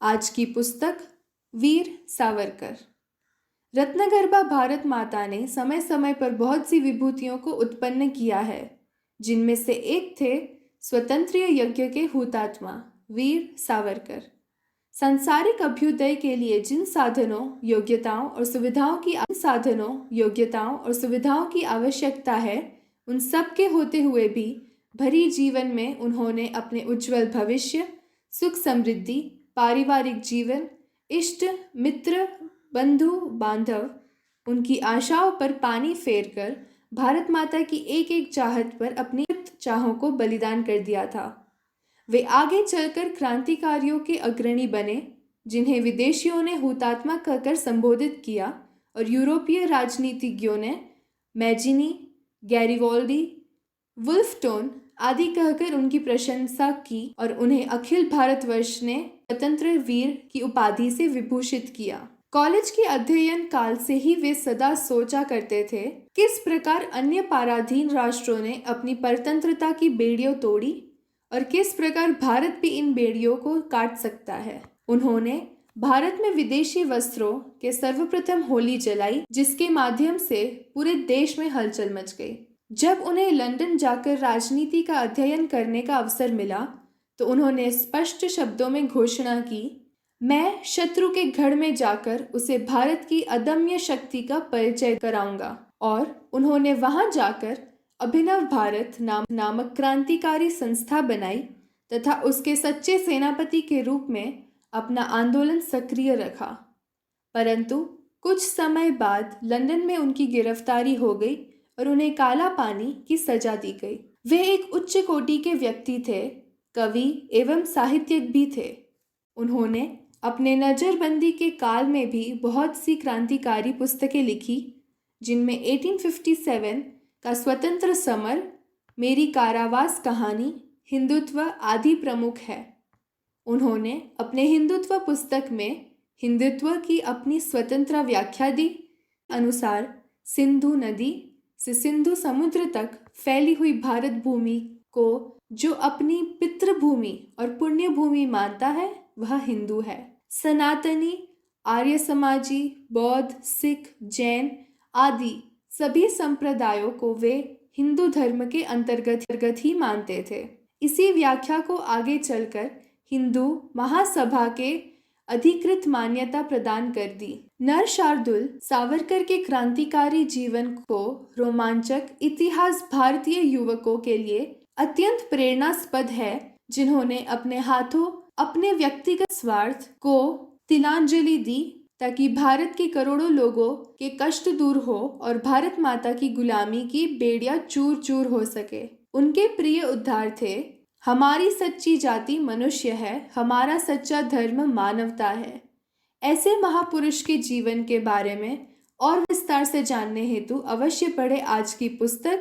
आज की पुस्तक वीर सावरकर। रत्नगर्भा भारत माता ने समय समय पर बहुत सी विभूतियों को उत्पन्न किया है, जिनमें से एक थे स्वतंत्र यज्ञ के हुतात्मा वीर सावरकर। सांसारिक अभ्युदय के लिए जिन साधनों, योग्यताओं और सुविधाओं की आवश्यकता है, उन सब के होते हुए भी भरी जीवन में उन्होंने अपने उज्जवल भविष्य, सुख समृद्धि, पारिवारिक जीवन, इष्ट मित्र, बंधु बांधव, उनकी आशाओं पर पानी फेरकर भारत माता की एक एक चाहत पर अपनी चाहों को बलिदान कर दिया था। वे आगे चलकर क्रांतिकारियों के अग्रणी बने, जिन्हें विदेशियों ने हुतात्मा कहकर संबोधित किया और यूरोपीय राजनीतिज्ञों ने मैजिनी, गैरिबाल्डी, वुल्फटोन आदि कहकर उनकी प्रशंसा की और उन्हें अखिल भारतवर्ष ने स्वतंत्र वीर की उपाधि से विभूषित किया। कॉलेज के अध्ययन काल से ही वे सदा सोचा करते थे किस प्रकार अन्य पराधीन राष्ट्रों ने अपनी परतंत्रता की बेड़ियों तोड़ी और किस प्रकार भारत भी इन बेड़ियों को काट सकता है। उन्होंने भारत में विदेशी वस्त्रों के सर्वप्रथम होली जलाई, जिसके माध्यम से पूरे देश में हलचल मच गई। जब उन्हें लंदन जाकर राजनीति का अध्ययन करने का अवसर मिला तो उन्होंने स्पष्ट शब्दों में घोषणा की, मैं शत्रु के गढ़ में जाकर उसे भारत की अदम्य शक्ति का परिचय कराऊंगा। और उन्होंने वहां जाकर अभिनव भारत नामक क्रांतिकारी संस्था बनाई तथा उसके सच्चे सेनापति के रूप में अपना आंदोलन सक्रिय रखा। परंतु कुछ समय बाद लंदन में उनकी गिरफ्तारी हो गई और उन्हें काला पानी की सजा दी गई। वे एक उच्च कोटि के व्यक्ति थे, कवि एवं साहित्यिक भी थे। उन्होंने अपने नजरबंदी के काल में भी बहुत सी क्रांतिकारी पुस्तकें लिखी, जिनमें 1857 का स्वतंत्र समर, मेरी कारावास कहानी, हिंदुत्व आदि प्रमुख है। उन्होंने अपने हिंदुत्व पुस्तक में हिंदुत्व की अपनी स्वतंत्र व्याख्या दी। अनुसार सिंधु नदी से सिंधु समुद्र तक फैली हुई भारत भूमि को जो अपनी पितृभूमि और पुण्य भूमि मानता है वह हिंदू है। सनातनी, आर्य समाजी, बौद्ध, सिख, जैन आदि सभी संप्रदायों को वे हिंदू धर्म के अंतर्गत ही मानते थे। इसी व्याख्या को आगे चलकर हिंदू महासभा के अधिकृत मान्यता प्रदान कर दी। नर शार्दुल सावरकर के क्रांतिकारी जीवन को रोमांचक इतिहास भारतीय युवकों के लिए अत्यंत प्रेरणास्पद है, जिन्होंने अपने हाथों अपने व्यक्तिगत स्वार्थ को तिलांजलि दी ताकि भारत के करोड़ों लोगों के कष्ट दूर हो और भारत माता की गुलामी की बेड़ियां चूर चूर हो सके। उनके प्रिय उद्गार थे, हमारी सच्ची जाति मनुष्य है, हमारा सच्चा धर्म मानवता है। ऐसे महापुरुष के जीवन के बारे में और विस्तार से जानने हेतु अवश्य पढ़ें आज की पुस्तक